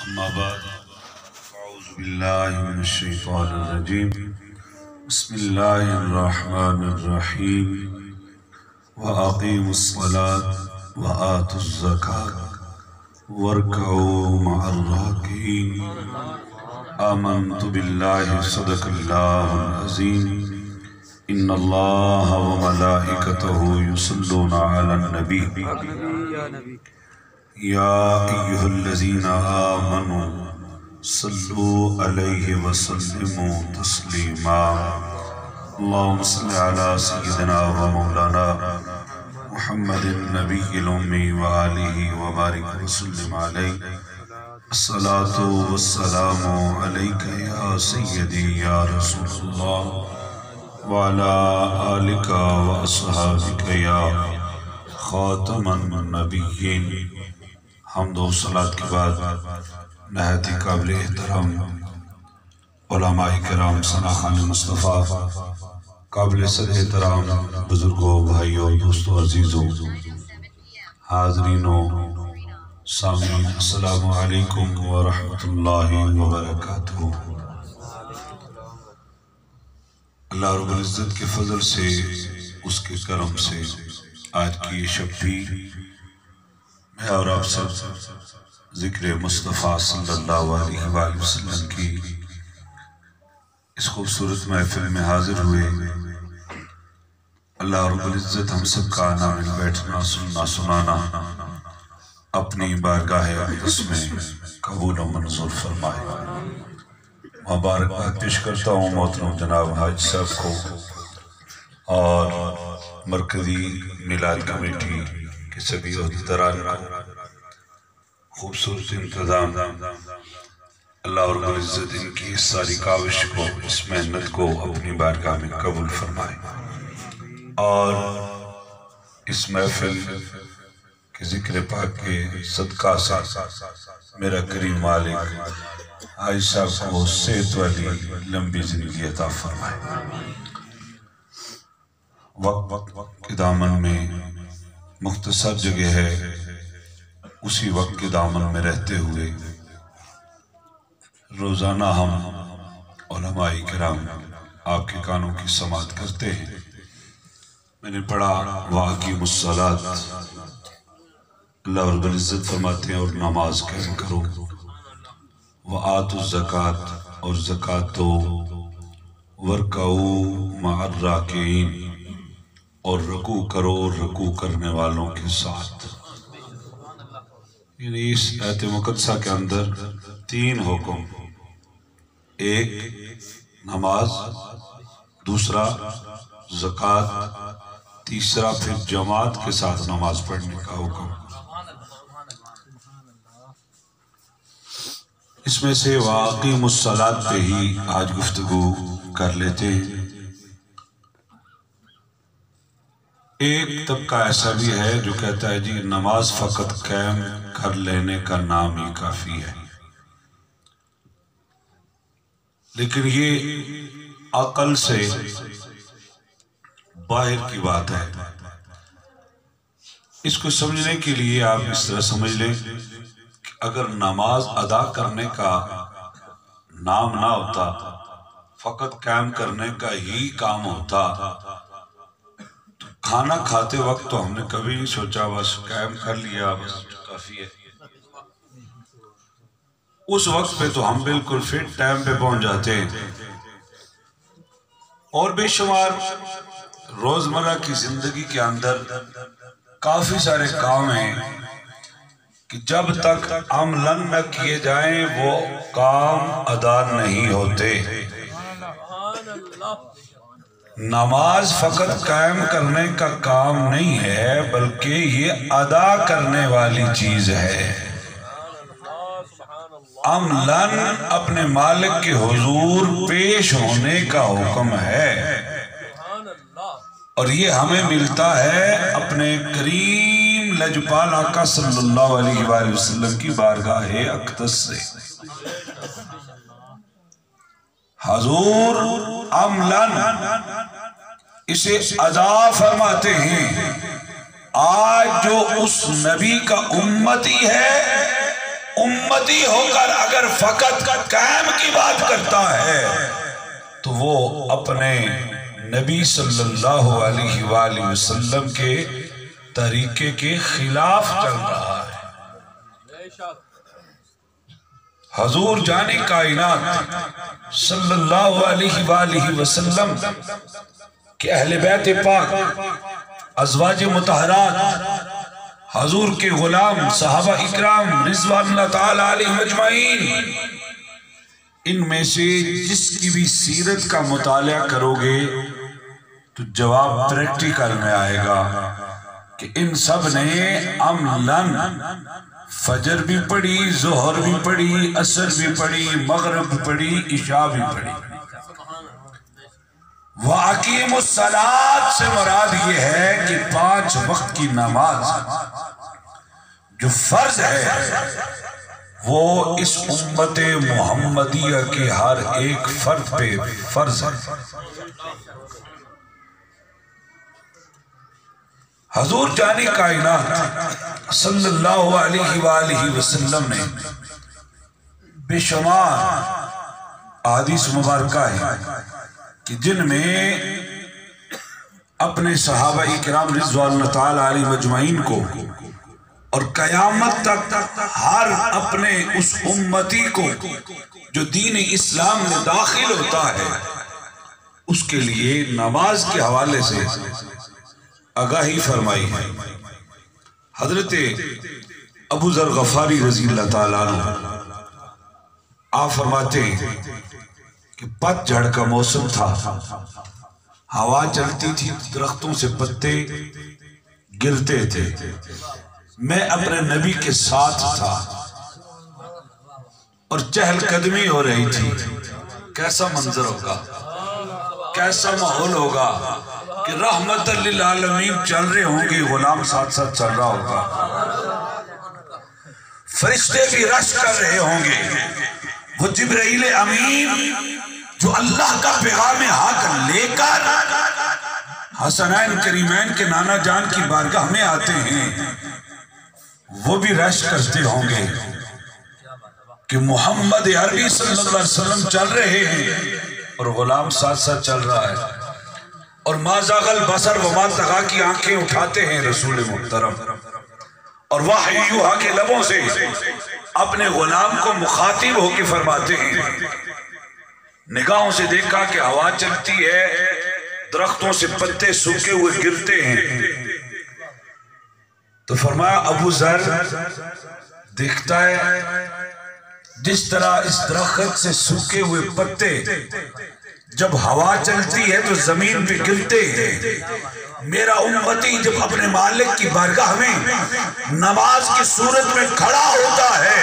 أما بعد أعوذ بالله من الشيطان الرجيم بسم الله الرحمن الرحيم وأقيموا الصلاة وآتوا الزكاة واركعوا مع الراكعين آمنت بالله صدق الله العظيم إن الله وملائكته يصلون على النبي يا أيها الذين آمنوا صلوا عليه وسلموا تسليما اللهم صل على سيدنا ومولانا محمد النبي الأمي وآله وبارك وسلم عليه الصلاة والسلام عليك يا سيدي يا رسول الله وعلى آلك وأصحابك يا خاتم النبيين. حمد و صلاة کے بعد نہایت قابل احترام علماء کرام ثناخان مصطفیٰ، قابل صد احترام بزرگوں، بھائیوں، دوستوں، عزیزوں، حاضرینوں، سامعین، السلام علیکم ورحمۃ اللہ وبرکاتہ۔ اللہ رب العزت کے فضل سے، اس کے کرم سے آج کی یہ شب بھی میں اور آپ سب ذکر مصطفیٰ صلی اللہ علیہ وآلہ وسلم کی اس خوبصورت محفل میں حاضر ہوئے۔ اللہ رب العزت ہم سب کا آنا مل بیٹھنا، سننا سنانا اپنی بارگاہ اقدس میں قبول و منظور فرمائے۔ مبارکباد پیش کرتا ہوں محترم جناب حاج صاحب کو اور مرکزی میلاد کمیٹی کے سبھی عہدیداران کو۔ خوبصورت انتظام، اللہ رب العزت ان کی اس ساری کاوش کو، اس محنت کو اپنی بارگاہ میں قبول فرمائے اور اس محفل کے ذکر پاک کے صدقہ سے میرا کریم مالک حاج صاحب کو صحت والی لمبی زندگی عطا فرمائے۔ وقت کے دامن میں مختصر جگہ ہے، اسی وقت کے دامن میں رہتے ہوئے روزانہ ہم علماء کرام آپ کے کانوں کی سماعت کرتے ہیں۔ میں نے پڑھا وَأَقِیمُوا الصَّلَاةَ، اللہ رب العزت فرماتے ہیں اور نماز قائم کرو، وَآتُوا الزَّکَاةَ، اور زکوٰۃ دو، وَارْکَعُوا مَعَ الرَّاکِعِینَ، اور رکوع کرو رکوع کرنے والوں کے ساتھ۔ یعنی اس آیت مقدسہ کے اندر تین حکم، ایک نماز، دوسرا زکوٰۃ، تیسرا پھر جماعت کے ساتھ نماز پڑھنے کا حکم۔ اس میں سے وَأَقِیمُوا الصَّلَاةَ پہ ہی آج گفتگو کر لیتے ہیں۔ ایک طبقہ ایسا بھی ہے جو کہتا ہے جی نماز فقط قائم کر لینے کا نام ہی کافی ہے، لیکن یہ عقل سے باہر کی بات ہے۔ اس کو سمجھنے کے لیے آپ اس طرح سمجھ لیں کہ اگر نماز ادا کرنے کا نام نہ ہوتا، فقط قائم کرنے کا ہی کام ہوتا، کھانا کھاتے وقت تو ہم نے کبھی نہیں سوچا بس قائم کر لیا بس کافی ہے۔ اس وقت پہ تو ہم بالکل فٹ ٹائم پہ پہنچ جاتے ہیں۔ اور بے شمار روزمرہ کی زندگی کے اندر کافی سارے کام ہیں کہ جب تک عملاً نہ کیے جائیں وہ کام ادا نہیں ہوتے۔ نماز فقط قائم کرنے کا کام نہیں ہے بلکہ یہ ادا کرنے والی چیز ہے۔ عملاً اپنے مالک کے حضور پیش ہونے کا حکم ہے، اور یہ ہمیں ملتا ہے اپنے کریم لجپال آقا صلی اللہ علیہ وآلہ وسلم کی بارگاہ اقدس سے۔ حضور عملاً اسے ادا فرماتے ہیں۔ آج جو اس نبی کا امتی ہے، उम्मती होकर अगर फकत कायम की बात करता है तो वो अपने नबी सल्लल्लाहु अलैहि वसल्लम के तरीके के खिलाफ चल रहा है। हजूर जाने कायनात सल्लल्लाहु अलैहि वसल्लम के अहले बैत पाक अज़वाज मुतहरात हजूर के गुलाम सहाबा इकराम रिज़वानुल्लाह ताला अलैहिम अजमाइन, इनमें से जिसकी भी सीरत का मुताला करोगे तो जवाब प्रैक्टिकल में आएगा कि इन सब ने अमलन फजर भी पढ़ी, जोहर भी पढ़ी, असर भी पढ़ी, मगरिब भी पढ़ी, इशा भी पढ़ी। वाक़ीमुस्सलात से मुराद ये है कि 5 वक्त की नमाज जो फर्ज है वो इस उम्मत मुहम्मदिया के हर एक फर्द पे फर्ज है। हजूर जाने कायनात सल्लल्लाहु अलैहि वसल्लम ने बेशुमार अहादीस मुबारका है कि जिनमें अपने सहाबा इकराम रिज़वानुल्लाह ताला अलैहिम अजमाइन को और कयामत तक हर अपने उस उम्मती को जो दीन इस्लाम में दाखिल होता है उसके लिए नमाज के हवाले से आगाही फरमाई है। हजरत अबू ज़र गफारी रज़ियल्लाहु ताला अन्हु आप फरमाते हैं कि पतझड़ का मौसम था, हवा चलती थी, दरख्तों से पत्ते गिरते थे, मैं अपने नबी के साथ था और चहलकदमी हो रही थी। कैसा मंजर होगा, कैसा माहौल होगा कि रहमतल लिल आलमीन चल रहे होंगे, गुलाम साथ साथ चल रहा होगा, फरिश्ते भी रश कर रहे होंगे, वो जिब्राइल अमीन जो अल्लाह का पैगाम हक लेकर हसनैन करीमैन के नाना जान की बारगाह में आते हैं, वो भी रश करते होंगे कि मोहम्मद अरबी सल्लल्लाहु अलैहि वसल्लम चल रहे हैं और गुलाम साथ साथ चल रहा है। और माज़ागल बसर व मा तग़ा की आंखें उठाते हैं रसूल मुहतरम और वही यूहा के लबों से अपने गुलाम को मुखातिब होकर फरमाते हैं, निगाहों से देखा कि हवा चलती है, दरख्तों से पत्ते सूखे हुए गिरते हैं, तो फरमाया अबू ज़र देखता है जिस तरह इस दरख्त से सूखे हुए पत्ते जब हवा चलती है तो जमीन पे गिरते हैं, मेरा उम्मती जब अपने मालिक की बारगाह में नमाज की सूरत में खड़ा होता है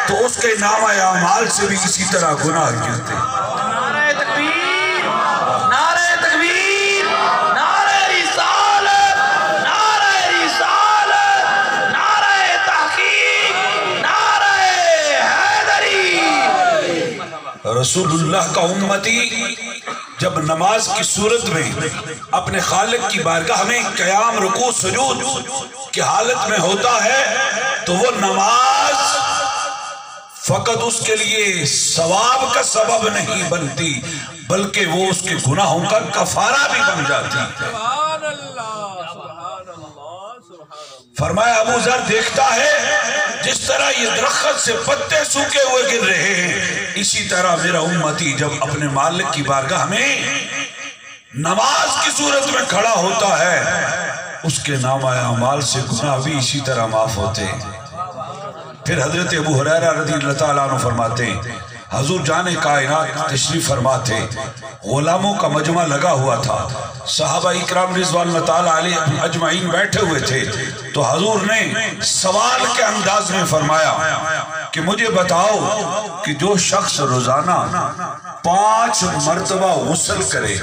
तो उसके नामा अमाल से भी इसी तरह गुनाह गिरते हैं। नारे तकबीर, नारे तकबीर, नारे रिसालत, नारे रिसालत, नारे तहकीक, नारे हैदरी। रसूलुल्लाह का उम्मती जब नमाज की सूरत में अपने खालिक की बारगाह में क़याम रुकू सुजूद की हालत में होता है तो वो नमाज फकत उसके लिए सवाब का सबब नहीं बनती बल्कि वो उसके गुनाहों का कफारा भी बन जाती है। फरमाया अबू ज़र देखता है जिस तरह ये दरख्त से पत्ते सूखे हुए गिर रहे हैं, इसी तरह मेरा उम्मती जब अपने मालिक की बारगाह में नमाज की सूरत में खड़ा होता है उसके नामा अमाल से गुनाह भी इसी तरह माफ होते हैं। फिर हजरत अबू हुरैरा रज़ियल्लाहु ताला अन्हु फरमाते हैं, हजूर जाने कायनात तशरीफ फरमाते, गुलामों का मजमा लगा हुआ था, सहाबा इकराम रिज़वानुल्लाह ताला अलैहिम अजमाइन बैठे हुए थे, तो हजूर ने सवाल के अंदाज में फरमाया कि मुझे बताओ कि जो शख्स रोजाना 5 मर्तबा गुस्ल करे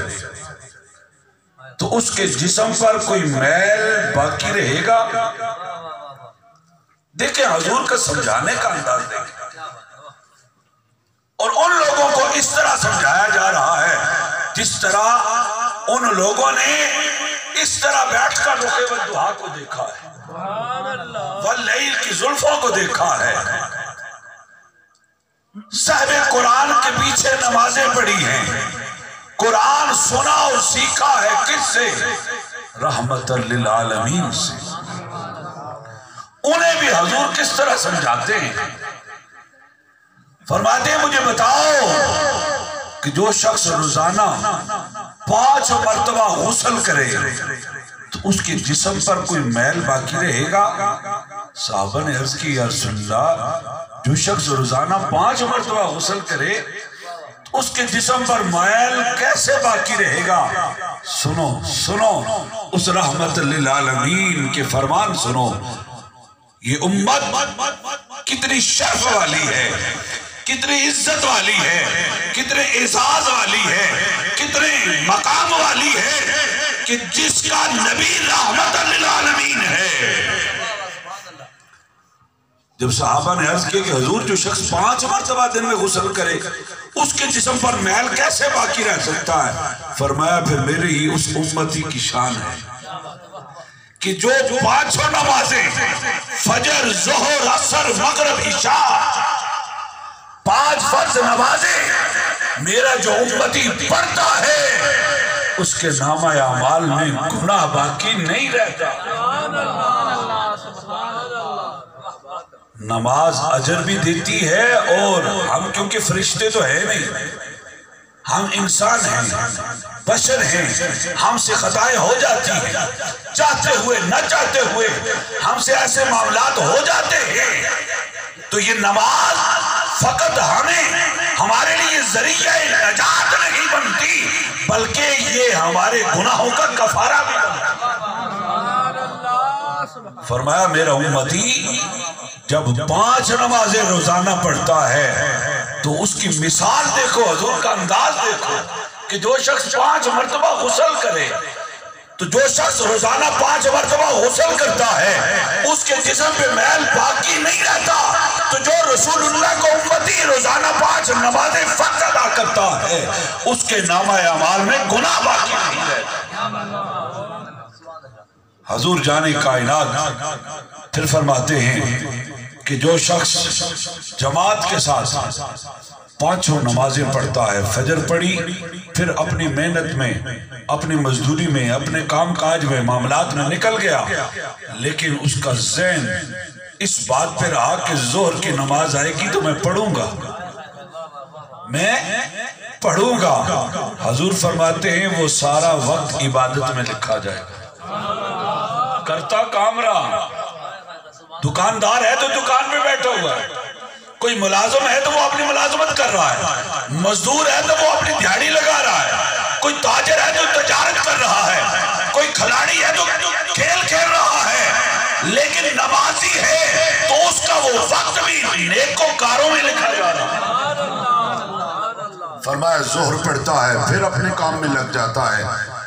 तो उसके जिस्म पर कोई मैल बाकी रहेगा? देखें हजूर का समझाने का अंदाज देखें, और उन लोगों को इस तरह समझाया जा रहा है जिस तरह उन लोगों ने इस तरह बैठकर रुक़े दुआ को देखा है, वल्लैल की जुल्फों को देखा है। साहिब कुरान के पीछे नमाजें पढ़ी हैं, कुरान सुना और सीखा है किससे? रहमतल लिल आलमीन से। उन्हें भी हुजूर किस तरह समझाते हैं? फरमाते हैं मुझे बताओ कि जो शख्स रोजाना 5 मर्तबा गुस्ल करे तो उसके जिस्म पर कोई मैल बाकी रहेगा? साहबा ने अर्ज की, या रसूल अल्लाह, जो शख्स रोजाना 5 मर्तबा गुस्ल करे तो उसके जिस्म पर मैल कैसे बाकी रहेगा? सुनो सुनो उस रहमतुल लिल आलमीन के फरमान सुनो। ये उम्मत कितनी शर्फ वाली है, कितनी इज्जत वाली है, कितने एजाज वाली है, कितने मकाम वाली है कि जिसका नबी रहमतुल लिल आलमीन है। जब सहाबा ने अर्ज किया कि हुजूर जो शख्स 5 मर्तबा दिन में गुस्ल करे उसके जिस्म पर मैल कैसे बाकी रह सकता है? फरमाया फिर मेरे ही उस उम्मती की शान है कि जो 5 नमाजें फजर, जोहर, असर, मगरिब, इशा, 5 फर्ज नमाजें मेरा जो उम्मती पढ़ता है उसके नामा अमाल में गुनाह बाकी नहीं रहता। नमाज अजर भी देती है और हम क्योंकि फरिश्ते तो है नहीं, हम इंसान हैं, बशर हैं, हमसे खताएं हो जाती हैं, चाहते हुए न चाहते हुए हमसे ऐसे मामलात हो जाते हैं। तो ये नमाज फकत हमें हमारे लिए जरिया नजात नहीं बनती बल्कि ये हमारे गुनाहों का कफारा भी बनता। फरमाया मेरा उम्मती जब 5 नमाजें रोजाना पढ़ता है तो उसकी मिसाल देखो, हुजूर का अंदाज देखो कि जो शख्स 5 मर्तबा गुस्ल करे तो जो शख्स रोजाना 5 मर्तबा गुस्ल करता है उसके जिस्म पे मैल बाकी नहीं रहता। तो जो रसूलुल्लाह को उम्मती रोजाना 5 नमाजें फर्ज अदा करता है उसके नामा अमाल में गुनाह बाकी नहीं रहता। हुजूर जाने कायनात फिर फरमाते हैं कि जो शख्स जमात के साथ 5 नमाजें पढ़ता है, फजर पढ़ी, फिर अपनी मेहनत में, अपनी मजदूरी में, अपने काम काज में, मामलात में निकल गया, लेकिन उसका ज़हन इस बात पे रहा कि जोहर की नमाज आएगी तो मैं पढ़ूंगा, मैं पढ़ूंगा। हुजूर फरमाते हैं वो सारा वक्त इबादत में लिखा जाएगा। करता काम रहा, दुकानदार है तो दुकान में बैठा हुआ है, कोई मुलाजिम है तो वो अपनी मुलाजमत कर रहा है, मजदूर है तो वो अपनी दिहाड़ी लगा रहा है, कोई ताजर है तो तजारत कर रहा है, कोई खिलाड़ी है तो खेल खेल रहा है, लेकिन नमाजी है तो उसका वो वक्त भी नेकोकारों में लिखा जा रहा है। फरमाया जोहर पढ़ता है फिर अपने काम में लग जाता है,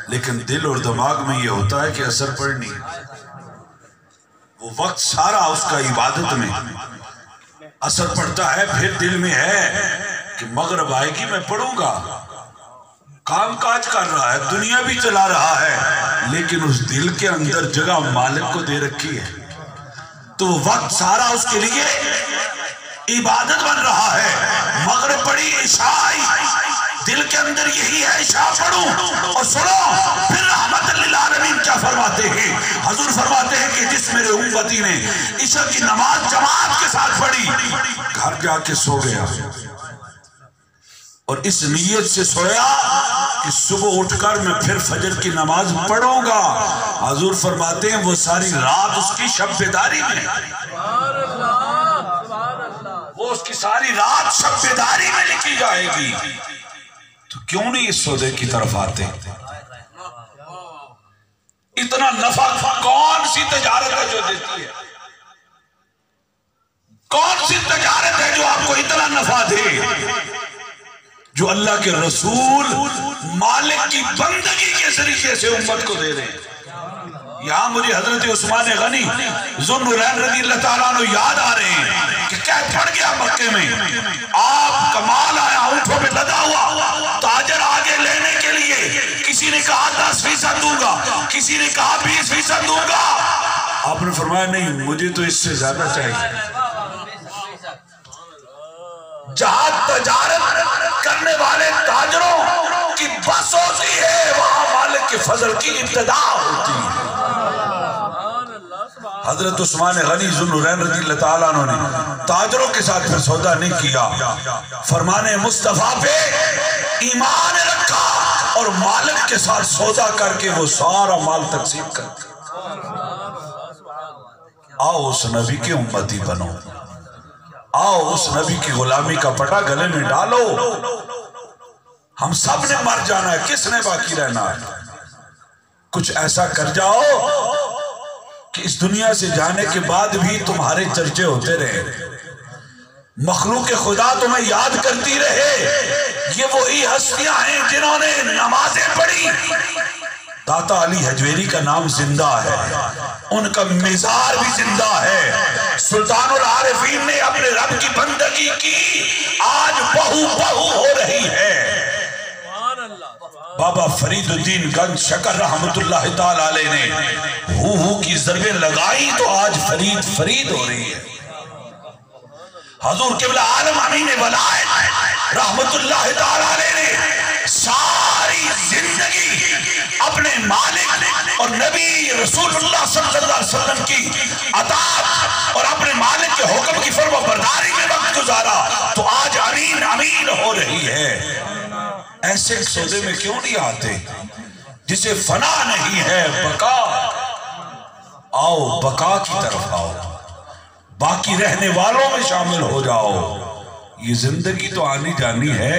लेकिन दिल और दिमाग में ये होता है कि असर पढ़नी, वो वक्त सारा उसका इबादत में असर पड़ता है। फिर दिल में है कि मगरिब आएगी मैं पढ़ूंगा, काम काज कर रहा है, दुनिया भी चला रहा है, लेकिन उस दिल के अंदर जगह मालिक को दे रखी है, तो वो वक्त सारा उसके लिए इबादत बन रहा है। मगरिब पढ़ी, इशा आई, दिल के अंदर यही है इशा पढ़ूं। और सुनो फिर रहमतुल लिल आलमीन क्या फरमाते हैं? हुजूर फरमाते हैं कि जिस मेरे उम्मती ने इशा की नमाज जमात के साथ पढ़ी, घर जाके सो गया और इस नीयत से सोया कि सुबह उठकर मैं फिर फजर की नमाज पढ़ूंगा, हुजूर फरमाते हैं वो सारी रात उसकी शब बेदारी में, वो उसकी सारी रात शब बेदारी में लिखी जाएगी। तो क्यों नहीं इस सौदे की तरफ आते? इतना नफा कौन सी तजारत है जो देती है? कौन सी तजारत है जो आपको इतना नफा दे? जो अल्लाह के रसूल मालिक की बंदगी के जरिए से उम्मत को दे रहे हैं। यहाँ मुझे हजरत उस्मान गनी ज़ुन्नुरैन रज़ी अल्लाह ताला अन्हु याद आ रहे हैं कि क्या पड़ गया मक्के में, आप कमाल आया ऊँटों पे लदा हुआ, ताजर आगे लेने के लिए किसी ने कहा 10% दूंगा, किसी ने कहा 20% दूंगा, आपने फरमाया नहीं मुझे तो इससे ज्यादा चाहिए। جہاں تجارت کرنے والے تاجروں کی بس ہوتی ہے وہاں مالک کے فضل کی ابتدا ہوتی ہے۔ حضرت عثمان غنی ذو النورین رضی اللہ تعالیٰ عنہ نے تاجروں کے ساتھ پھر سودا نہیں کیا، فرمان مصطفیٰ پہ ایمان رکھا اور مالک کے ساتھ سودا کر کے وہ سارا مال تقسیم کر دیا۔ آؤ اس نبی کے امتی بنو، آؤ اس نبی کی غلامی کا پٹا گلے میں ڈالو۔ ہم سب نے مر جانا ہے، کس نے باقی رہنا ہے؟ کچھ ایسا کر جاؤ کہ اس دنیا سے جانے کے بعد بھی تمہارے چرچے ہوتے رہے، مخلوق خدا تمہیں یاد کرتی رہے۔ یہ وہی ہستیاں ہیں جنہوں نے نمازیں پڑھی۔ داتا علی حجویری کا نام زندہ ہے، ان کا مزار بھی زندہ ہے۔ سلطان العارفین نے اپنے رب کی بندگی کی، آج بہو ہو رہی ہے۔ بابا فرید الدین گنج شکر رحمت اللہ تعالیٰ علیہ نے ہو کی ضربیں لگائی تو آج فرید ہو رہی ہے۔ حضور قبلہ عالم امین ولایت رحمت اللہ تعالیٰ علیہ نے ساری زندگی اپنے مالک اور نبی رسول اللہ صلی اللہ علیہ وسلم کی اطاعت اور اپنے مالک کے حکم کی فرما برداری میں وقت گزارا تو آج امین ہو رہی ہے۔ ایسے سودے میں کیوں نہیں آتے جسے فنا نہیں ہے بقا؟ آؤ بقا کی طرف آؤ، باقی رہنے والوں میں شامل ہو جاؤ۔ یہ زندگی تو آنی جانی ہے۔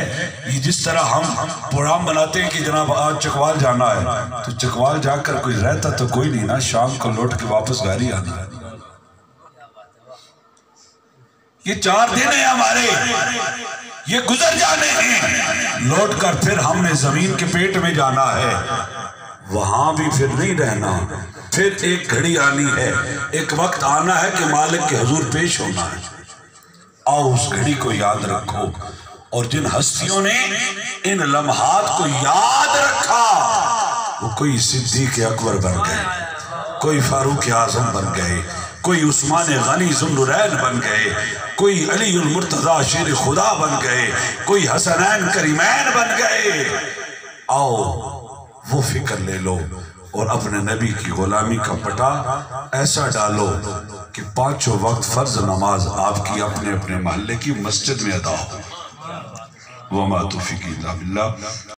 یہ جس طرح ہم پروگرام بناتے ہیں کہ جناب آج چکوال جانا ہے تو چکوال جا کر کوئی رہتا تو کوئی نہیں نا، شام کو لوٹ کے واپس گھر ہی آنا ہے۔ یہ 4 دن ہیں ہمارے، یہ گزر جانے ہیں، لوٹ کر پھر ہم نے زمین کے پیٹ میں جانا ہے، وہاں بھی پھر نہیں رہنا۔ پھر ایک گھڑی آنی ہے، ایک وقت آنا ہے کہ مالک کے حضور پیش ہونا ہے۔ آؤ اس گھڑی کو یاد رکھو، اور جن ہستیوں نے ان لمحات کو یاد رکھا وہ کوئی صدیق اکبر بن گئے، کوئی فاروق اعظم بن گئے، کوئی عثمان غنی ذو النورین بن گئے، کوئی علی المرتضیٰ شیر خدا بن گئے، کوئی حسنین کریمین بن گئے۔ آؤ وہ فکر لے لو اور اپنے نبی کی غلامی کا پٹا ایسا ڈالو کہ 5 وقت فرض نماز آپ کی اپنے اپنے محلے کی مسجد میں ادا ہو۔ وما توفیقی الا باللہ۔